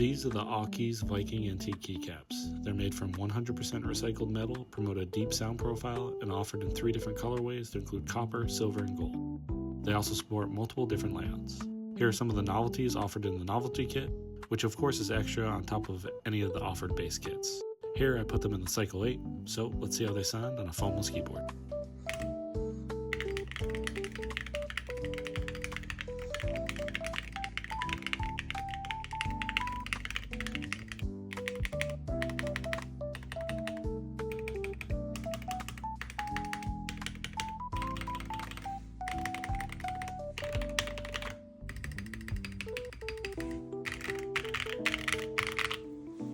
These are the Awekeys Viking Antique keycaps. They're made from 100% recycled metal, promote a deep sound profile, and offered in 3 different colorways to include copper, silver, and gold. They also support multiple different layouts. Here are some of the novelties offered in the novelty kit, which of course is extra on top of any of the offered base kits. Here I put them in the Cycle 8, so let's see how they sound on a foamless keyboard.